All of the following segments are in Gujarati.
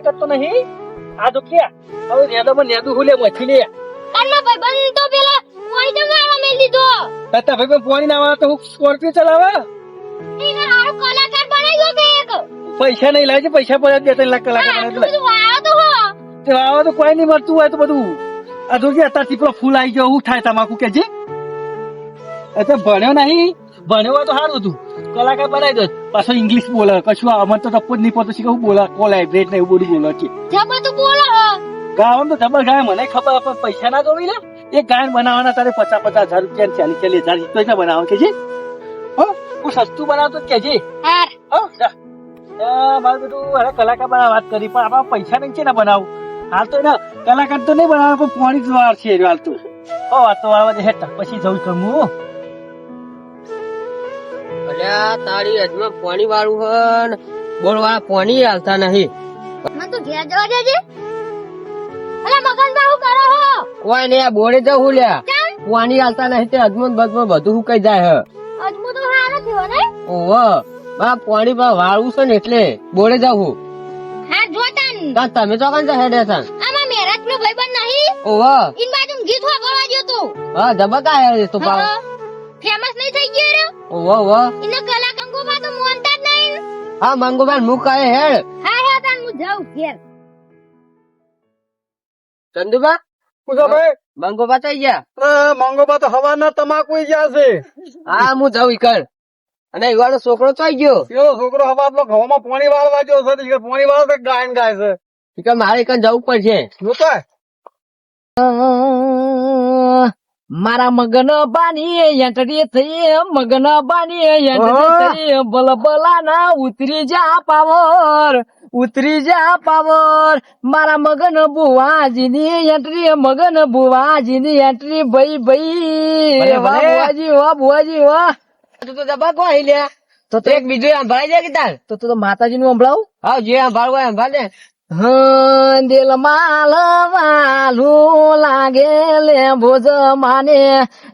કરતો નહીં આ તો કે હવે નેદોમાં નેદું હુલે મછી લે કાના ભાઈ બંધ તો પેલા કોઈ તો મારવા મેલ દીધો તાતા ભાઈ પાણી ના આવે તો હું સ્કોર્પિયો ચલાવે એને હારો કલાકાર બનાવી દો કે એક પૈસા નહીં લાવે છે પૈસા પર 2-3 લાખ કલાકાર બધું વાળો તો હો તે આવો તો કોઈ નહીં મળતું હોય તો બધુબધું આ જોજે અત્યારથી પેલો ફૂલ આવી ગયો હું થાય તમાકુ કે છે એટલે ભણ્યો નહીં ભણ્યો હોય તો સારું હતું કલાકાર બનાવી દો પાછો ઇંગ્લિશ બોલે કશું અમર તો ટપ્પો જ નહીં પડતો શીખવું બોલે કોલાઇબ્રેટ ને એવું બધું બોલે છે જબર તો બોલો હો ગાવાનું તો જબર ગાય મને ખબર પણ પૈસા ના જોવી ને એક ગાયન બનાવવાના તારે 50,000 રૂપિયા 40,000 તો જ બનાવવાનું કે છે હો હું સસ્તું બનાવતો જ કે છે હાર હો મારું બધું હવે કલાકાર બનાવ વાત કરી પણ આપણા પૈસા નહીં છે ને બનાવું હાલ તો એના કલાકાર તો નહીં બનાવવા પણ પાણી જ વાર છે હાલ તો હો વાત તો વાળવા દે હેઠ પછી જવું છું હું અલ્યા તારી હજમાં પાણી વાળું હન બોલ વાળા પાણી હાલતા નહીં મને તો ઘેર જવા દેજે અલા મગન બાહુ કરો હો કોઈ નહીં આ બોરે જવું લ્યા કેમ પાણી હાલતા નહીં તે હજમત બજમાં બધું સુકાઈ જાય હે અજમો તો હારો થયો ને ઓહો બા પાણી બા વાળું છે ને એટલે બોરે જવું હા જોતાન તા તમે તો કાંઈ હેડે છે આમાં મેરજ નો ભાઈબંધ નહીં ઓહો ઇન બાજુ ગીત વાગવા ગયો તો હા જબકા હે તો પા ફેમસ નહીં થઈ ગયો રે ઓહો ઓહો ઇને કલા કંગોમાં તો મોનતા જ નહીં હા મંગુબાન મુક કહે હેડ હા હા તાન હું જાઉં ઘેર ચંદુબા પૂછો ભાઈ મંગુબા થઈ ગયા મંગોબા તો હવાના તમાકુ ગયા છે હા હું જાઉં ઈકર અને ઈવાનો છોકરો ચોઈ ગયો એવો છોકરો હવા પેલો ઘઉંમાં પાણી વાળવા ગયો છે પાણી વાળો તો ગાયન ગાય છે ઈકર મારે ઈકર જવું પડશે જોતો મારા મગન બાની યંટડી થઈ મગન બાની યંટડી થઈ બલબલા ના ઉતરી જા પાવર મારા મગન બુવાજીની એન્ટ્રી મગન બુવાજીની એન્ટ્રી ભાઈ વાહ બુવાજી વાહ તું તો જબા કો હિલ્યા તો એક બીજું સંભળાઈ જાય કે તાર તો માતાજી નું સંભળાવું હા જે સંભાળવું હોય સંભાળ દે દિલ માલ વાલું લાગે લે ભોજ માને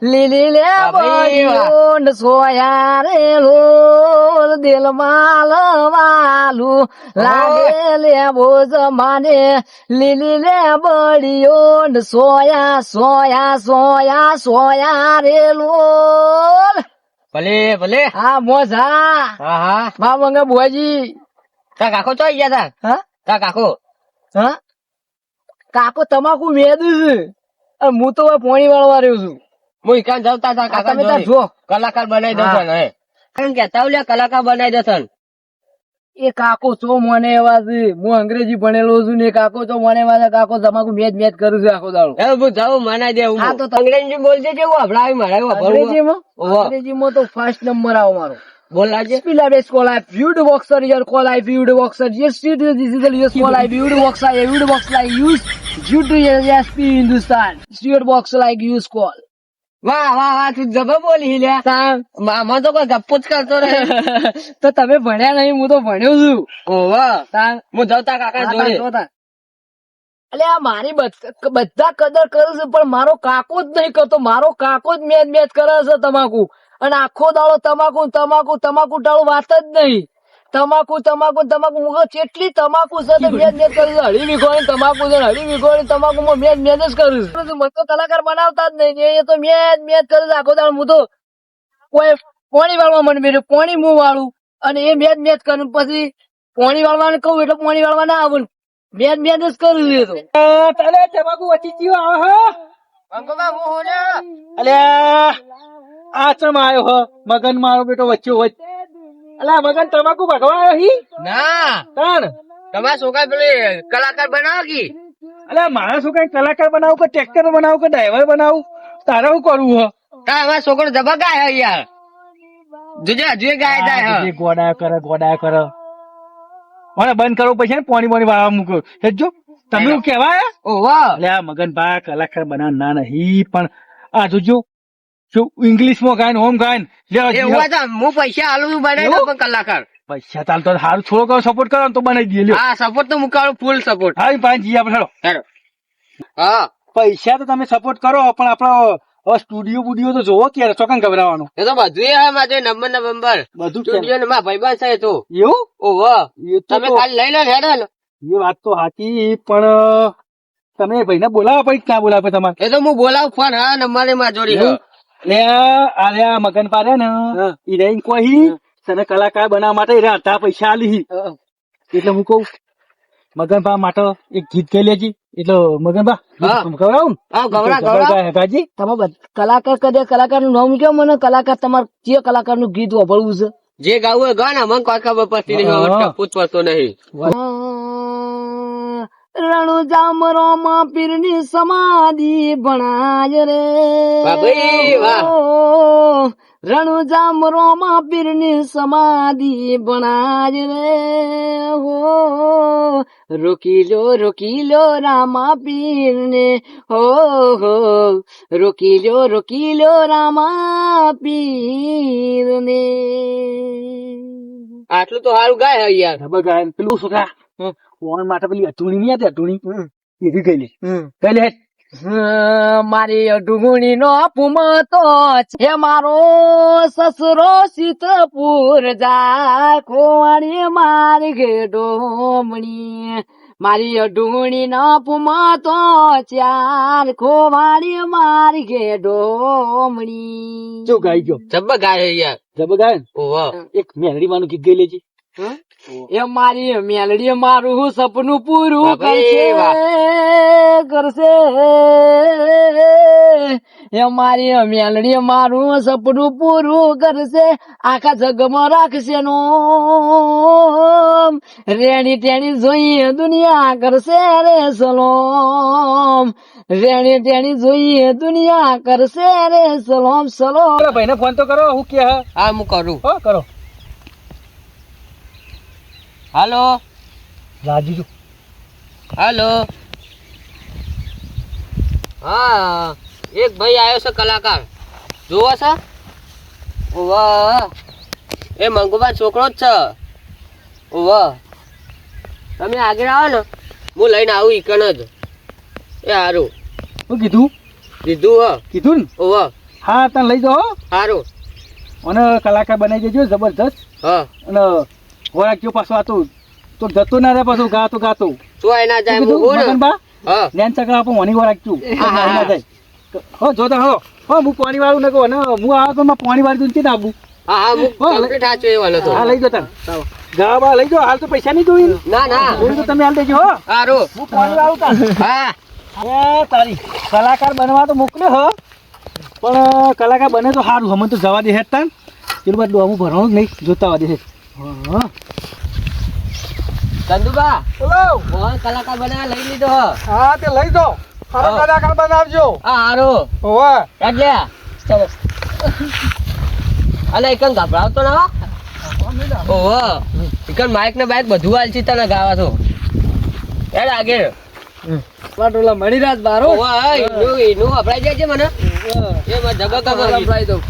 લીલી લે બોંડ સોયા રે લોલ દિલ માલ વાલું લાગે લે ભોજ માને લીલી લે બળિયોંડ સોયા રે લોલ ભલે હા મોજા હા મા મંગા બુઆજી તા કાકો ચોઈ ગયા તા હા કાકો તમાકુ મેદું છે અને હું તો પોણી વાળવા રહ્યો છું હું ઈકાન જવતા હતા કાકા તમે ત્યાં જો કલાકાર બનાવી દો હે કારણ કે તાવલ્યા કલાકાર બનાવી દે એ કાકો ચો મને એવા છે હું અંગ્રેજી ભણેલો છું ને કાકો ચો મને એવા છે કાકો તમાકુ મેચ કરું છું આખો દાડો એ હું જાઉં મનાઈ દે હા તો અંગ્રેજી બોલજે કેવું હભળાવી મારે અંગ્રેજીમાં તો ફર્સ્ટ નંબર આવો મારો બોલાજે Spilabes call I viewed boxer your call I viewed boxer yes this is the yes call I viewed boxer like use due to SP Hindustan street box like use call વાહ તું જબર બોલી લ્યા મામા તો કોઈ ગપ્પો જ કરતો રહે તો તમે ભણ્યા નહીં હું તો ભણ્યો છું ઓહો હું જવતા કાકા જોડે એટલે આ મારી બધા કદર કરું છું પણ મારો કાકો જ નહીં કરતો મારો કાકો જ મેચ કરે છે તમાકુ અને આખો દાડો તમાકુ ટાળું વાત જ નહીં તમાકુ કેટલી તમાકુ છે મેચ કરું છું હળી વીઘોની તમાકુ છે હળી વીઘોની તમાકુ મેચ જ કરું છું મને તો કલાકાર બનાવતા જ નહીં એ તો મેચ કરું છું આખો દાડો હું તો કોઈ પોણી વાળવા મને મેળ્યું પોણી હું વાળું અને એ મેચ કરું પછી પોણી વાળવાને કહું એટલે પોણી વાળવા ના આવું મેચ જ કરું છું એ તો તારે તમાકુ વચ્ચે જીવ આવે અલ્યા આ ચમ આવ્યો હો મગન મારો બેટો વચ્ચે અલા મગન તમાકુ ભગવા આવ્યો હી ના તાણ તમારા છોકરા પેલી કલાકાર બનાવો કી અલ્યા મારા છોકરા કલાકાર બનાવું કે ટ્રેક્ટર બનાવું કે ડ્રાઈવર બનાવું તારે શું કરવું હો અમારા છોકરો જબા ગાય યાર જોજે હજુ ગાય જાય ગોડા કરે મને બંધ કરવું પછી ને પાણી વાળવા મૂકો હેજો તમે શું કેવાય ઓહો અલ્યા મગન ભા કલાકાર બના ના નહીં પણ આ જોજો શું ઇંગ્લિશ માં ગાયન હોમ ગાયન હું પૈસા હાલું બનાવી દઉં પણ કલાકાર પૈસા ચાલ તો સારું થોડો સપોર્ટ કરો તો બનાવી દઈએ હા સપોર્ટ તો મુકાડો ફૂલ સપોર્ટ હા પાંચ જી આપણે હા પૈસા તો તમે સપોર્ટ કરો પણ આપડો સ્ટુડિયો બુડિયો તો જોવો ક્યારે ચોકન ગભરાવાનું એ તો બધું મારે નંબર બધું સ્ટુડિયો ને મારા ભાઈબંધ છે તો એવું ઓહો તમે કાલે લઈ લો હેડો એ વાત તો સાચી પણ તમે ભાઈને બોલાવો પછી ના બોલાવે તમારે એ તો હું બોલાવું ફોન હા નંબરે માં જોડી એવું? આર્યા મગન પાડે ને ઈ રહીને કોઈ તને કલાકાર બનાવવા માટે ઈ રહ્યા હતા પૈસા આલી એટલે હું કઉ મગનભા માટે એક ગીત ગાઈ લેજે એટલે મગનભા હા. ગવડાવું હા, ગવડાવ. ગાજી તમે કલાકાર કદે કલાકાર નું નામ કયો મને કલાકાર તમારે જે કલાકાર નું ગીત વાપરવું છે જે ગાવું હોય ગા ને મને કોઈ ખબર પડતી નહીં હા. હવે પૂછતો નહીં રણુજા મરોમાં પીરની સમાધિ ભણાય રે વાહ ભાઈ, વાહ. રણુજા મરોમાં પીરની સમાધિ ભણાય રે હો રોકી લો રામા પીરને હો રોકી લો રામા પીરને આટલું તો સારું ગાય હે યાર ખબર ગાય પેલું છોકરા ફોન માટે પેલી અટુણી નહીં હતી અટુણી એવી ગઈ લે ગઈ લે મારી અઢુગુણી નો પુમતો છે મારો સસરો સીતપુર જા ખોવાણી મારી ઘેડોમણી મારી અઢુગુણી નો પુમતો ચાર ખોવાણી મારી ઘેડોમણી શું ગાઈ ગયો જબ્બર ગાય હે યાર જબ ગાય ને ઓહો એક મેલડી માનું ગીત ગઈ લેજે એ મારી મેલડી મારું સપનું પૂરું વાહ ભાઈ, કરશે એ મારી મેલડી મારું સપનું પૂરું કરશે આખા જગમાં રાખશે નો રેણી ટેણી જોઈએ દુનિયા કરશે રે સલોમ રેણી ટેણી જોઈએ દુનિયા કરશે રે સલોમ સલોમ ભાઈ ને ફોન તો કરો હું કે હા હું કરું હો કરો હાલો રાજી છું હાલો હા એક ભાઈ આવ્યો છે કલાકાર જોવો છે ઓવા એ મંગુબા છોકરો જ છે ઓવા તમે આગળ આવો ને હું લઈને આવું ઈકણ જ એ હારું શું કીધું દીધું હ કીધું ને ઓવા હા તને લઈ જાઓ હારું અને કલાકાર બનાવી દેજો જબરદસ્ત હા અને વળાક જો પાછો આતો તો જતો ના રે પાછો ગાતો તો એના જાય શું હું કીધું ને મગનબા હા જ્ઞાન ચક્ર આપો મોની વળાક છું હા, હા. ના જાય હો જોતા હો હો હું પાણી વાળું ને કહો ને હું આ તો પાણી વાળી દઉં ને આબુ હા હા હું હો, કમ્પ્લીટ હાચું એવાનો તો હા લઈ જતા ગાવા લઈ જાઓ હાલ તો પૈસા નહીં જોઈ ના ના તો તમે હાલ દેજો હો હારું હું પાણી વાળું તા હા એ તારી કલાકાર બનવા તો મોકલ્યો હો પણ કલાકાર બને તો સારું હમણાં તો જવા દે હેઠતા પેલું બાદ ડોમું ભરવાનું જ નહીં જોતા દે હા ચંદુબા બોલો મોહન કલાકાર બનાવવા લઈ લીધો હ હા તે લઈ જાઓ સારો કલાકાર બનાવજો હા હારું હોવે એટલે ચલો અલે એકન ગભરાવતો ના ઓહો એકન માઇક ને બાઇક બધું હાલ છે તને ગાવા તો યાર આગળ પાટોલા મળી રાત બારો ઓહો ઈનું અભરાઈ જાય છે મને એ મને જબક અભરાઈ દઉં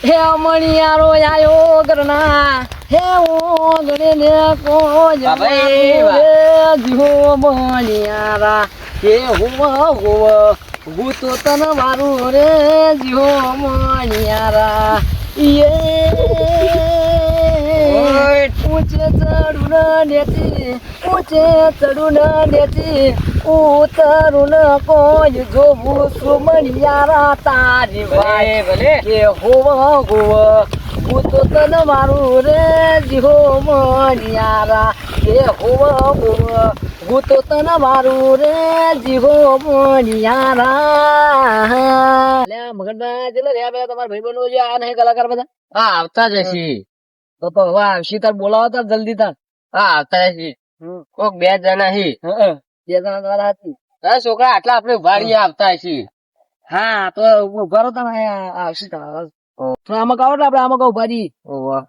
હે મણિયારો આયો ગરના હે ઓગણે ને કો વાહ ભાઈ, વાહ. જીવો મણિયારા હે હોવા હું તો તન મારું રે જીવો મણિયારા ઓય. ઊંચે ચડું નેતી ઊંચે ચડું નેતી ઉતરું કોઈ જોવું સુમણિયારા તારી ભલે ભલે કે હોવા હું તો તન મારું રે જીવો મણિયારા કે હોવા હું તો તન મારું રે જીવો મણિયારા લે મગનભાઈ ચલો રે બે તમારા ભાઈ બનો જે આ નહીં કલાકાર બધા હા આવતા જ હશી તો હવે આવશી તાર બોલાવો તાર જલ્દી તાર હા આવતા હશી કોક બે જણા હી બે જણા તમારા હતી અરે છોકરા આટલા આપણે ઉભાડીએ આવતા હશી હા તો ઉભા રહો તમે આવશી તાર તો આમાં કહો એટલે આપડે આમાં કહું ભાજી ઓહો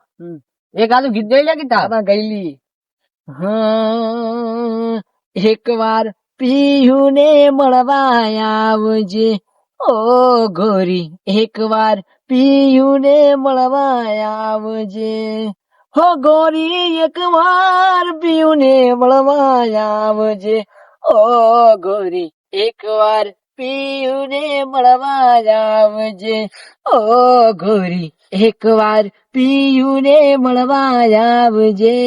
એક આદું ગીત ગઈ લે કે તા આમાં ગયેલી હા એક વાર પિયું ને મળવા આવજે ઓ ગોરી એક વાર પિયું ને મળવા આવજે હો ગોરી એક વાર પિયું ને મળવા આવજે ઓ ગોરી એક વાર પિયુને મળવા આવજે ઓ ગોરી એકવાર પિયુને મળવા આવજે.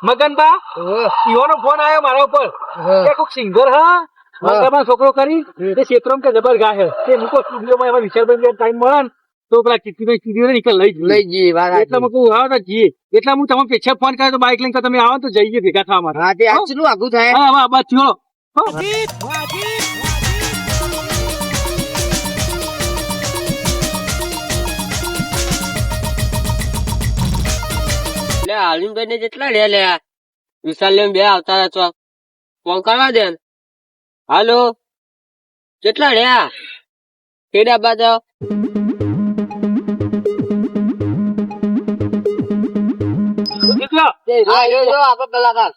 મગનબા ઈવાનો ફોન આવ્યો મારા ઉપર કે કોક સિંગર હા મગનબા છોકરો કરી તે ક્ષેત્રમાં કે જબર ગાય તે મૂકો સ્ટુડિયોમાં એમાં વિશાલભાઈ ટાઈમ મળે ને તો પેલા કીર્તિભાઈ સ્ટુડિયો નીકળ લઈ જઈએ વાત એટલે મેં કહું હા તો જઈએ એટલે હું તમને પેછા ફોન કર્યો તો બાઇક લઈને તો તમે આવો તો જઈએ ભેગા થવા માટે. હા તે આજનું આગું થાય. હા હા બસ થયો. લે હાલીનભાઈ ને જેટલા લે લે વિશાલ બે આવતા રહ્યા છો ફોન કરવા દે. હાલો કેટલા રહ્યા કેડા બાજુ આપડે કલાકાર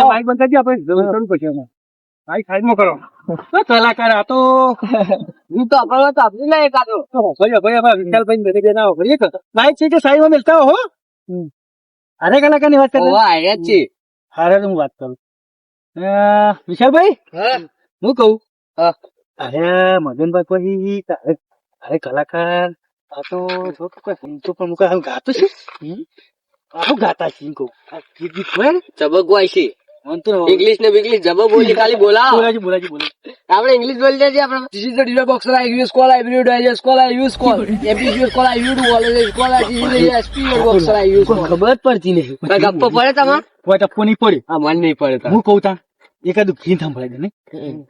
બાઇક બંધ કરી આપણે જવું પછી અમે બાઇક સાઈડમાં કરો. કલાકાર આ તો હું તો આપણે તો આપડી ના એકાદો વિશાલભાઈ બધે બે ના કરીએ બાઇક છે કે સાઈડમાં મિલતા હો. અરે કલાકાર ની વાત કરે આવ્યા જ છે. હારે હું વાત કરું વિશાલભાઈ હું કહું અરે મદનભાઈ પછી તારે અરે કલાકાર આ તો જો કોઈ સમજો પણ મુકા આવું ગાતું છે આવું ગાતા છે કહું ગીત ગીત હોય ને ચબકવાય છે ઇંગ્લિશ ને બિંગ્લિશ જબ બોલી ખાલી બોલાવો. બોલાજી આપણે ઇંગ્લિશ બોલી દેજે. આપણે this is the dealer box I use call I video digest call I use call episode call I you do always call I this SP box I use call ખબર જ પડતી નહીં કઈ ગપ્પો પડે તમારે કોઈ ટપ્પો નહીં પડે. હા મને નહીં પડે હું કહું તા એકાદું ગીત સાંભળાય દે ને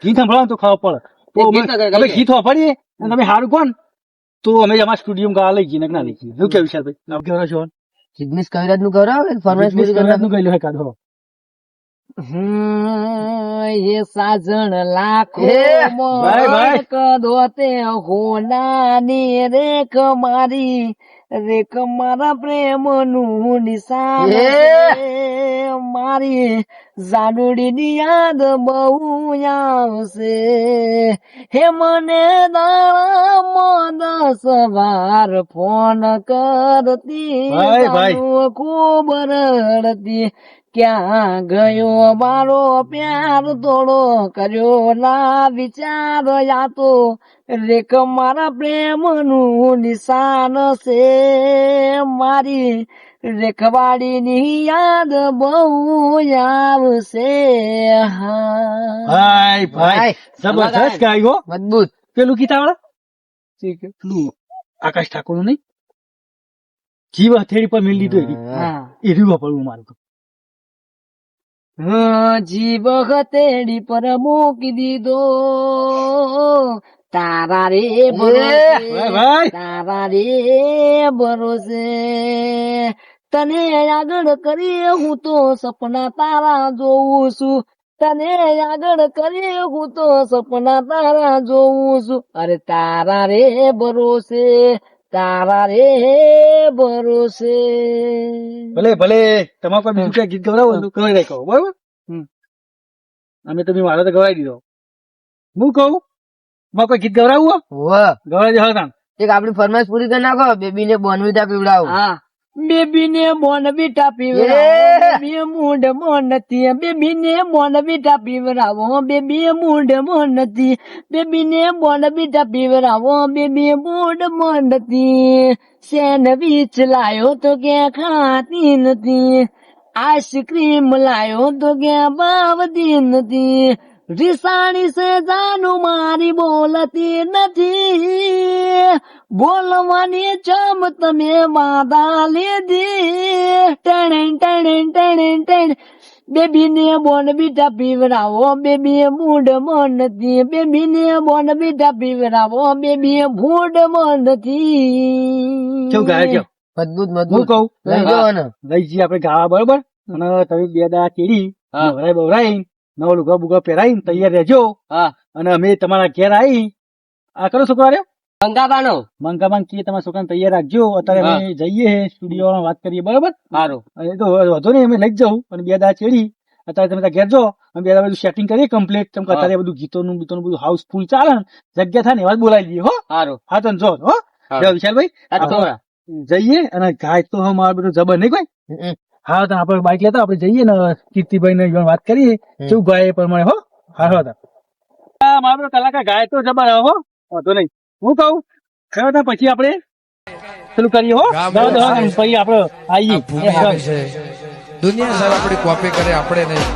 ગીત સાંભળાવ તો ખબર પડે તો ગીત ના કરે, અમે ગીત વાપરીએ અને તમે સારું કોણ તો અમે અમારા સ્ટુડિયો ગા લઈ જઈએ ના લઈ જઈએ શું કેવું વિશાલભાઈ આપ કેવો છો જિગ્નેશ કવિરાજ નું ગૌરવ ફરમાઈશ પૂરી કરવાનું. નું ગયેલું કાઢો ये साजन लाखो भाई, भाई। कदोते होनानी रेख मारा प्रेम नु निशान मारी जानुडी ની યાદ બહુ આવશે હે મને દાડા મદ સવાર ફોન કરતી ભાઈ, ભાઈ. ખૂબ રડતી ક્યાં ગયો મારો પ્યાર થોડો કર્યો ના વિચાર યાતો રેખ મારા પ્રેમ નું નિશાન છે મારી રેખવાડી ની યાદ બહુ આવશે. ભાઈ ભાઈ જબરદસ્ત ગાયો મજબૂત. પેલું ગીત આવડે પેલું આકાશ ઠાકોર નું નહીં જીવ હથેળી પર મેળ લીધો હા એવી વાપરવું મારું તો. જીવ હથેળી પર મૂકી દીધો તારા રે ભાઈ, ભાઈ. તારા રે ભરોસે તને આગળ કરી હું તો સપના તારા જોઉં છું તને આગળ કરી હું તો સપના તારા જોઉં છું અરે તારા રે ભરોસે તારા રે ભરોસે. ભલે ભલે તમારે કોઈ બીજું કઈ ગીત ગવડાવો તો ગવડાવી રાખો બરોબર. અમે તમે મારો તો ગવડાવી દીધો. હું કહું માં કોઈ ગીત ગવડાવવું ગવડાવી દે હા એક આપડી ફરમાઈશ પૂરી કરી નાખો બેબી ને બોનવીટા પીવડાવો. હા બેબી ને બોનવીટા પીવડાવો બેબી મૂડ મોનતી બેબી ને બોનવીટા પીવડાવો બેબી મૂડ મોનતી બેબી ને બોનવીટા પીવડાવો બેબી મૂડ મોનતી સેન્ડવીચ લાયો તો કે ખાતી નથી આઈસ્ક્રીમ લાયો તો કે બાવતી નથી રીસાણી સે જાનું મારી બોલતી નથી બોલવાની ચમ તમે વાદા લીધી ટેણ ટેણ ટેણ ટેણ બેબી ને બોનવીટા પીવડાવો બેબી મૂડ મોનતી બેબી ને બોનવીટા પીવડાવો બેબી મૂડ મોનતી. કેવું ગાય કેવું મજબૂત હું મજબૂત કહું લઈ જવાનો. લઈ જઈએ આપણે ગાવા બરોબર અને તમે બે દા ચીડી હા. બવરાઈ બવરાઈ નવો લુગા બુગા પહેરાઈ તૈયાર રહેજો હા અને અમે તમારા ઘેર આવી આ કરો છોકરા રે બંગાબાનો મંગામાં કીએ તમારા છોકરાને તૈયાર રાખજો અત્યારે હા. અમે જઈએ સ્ટુડિયો વાત કરીએ બરોબર સારું એ તો વધુ નહીં અમે લઈ જ જાઉં અને બે દા ચેડી અત્યારે તમે ત્યાં ઘેર જો અમે બે બધું સેટિંગ કરીએ કમ્પ્લીટ. તમે કે અત્યારે બધું ગીતોનું બીતોનું બધું હાઉસફુલ ચાલે ને, જગ્યા થાય ને એવા જ બોલાવી દઈએ હો. સારું. હા તમે જો હો. હા. જો વિશાલભાઈ આ તો આપણે જઈએ અને ગાય તો મારે બધું જબર નહીં કોઈ. હમ. હા તો આપણે બાઈક લેતા આપણે જઈએ ને કીર્તિભાઈ ને વાત કરીએ શું ગાય એ પ્રમાણે હો. હા હા મારો કલાકાર ગાય તો જબર હો. વાંધો નહીં. હું કહું ખરો તો પછી આપણે પેલું કરીએ હો. પછી આપણે આવીએ દુનિયા સર આપણી કોપી કરે આપણે નહીં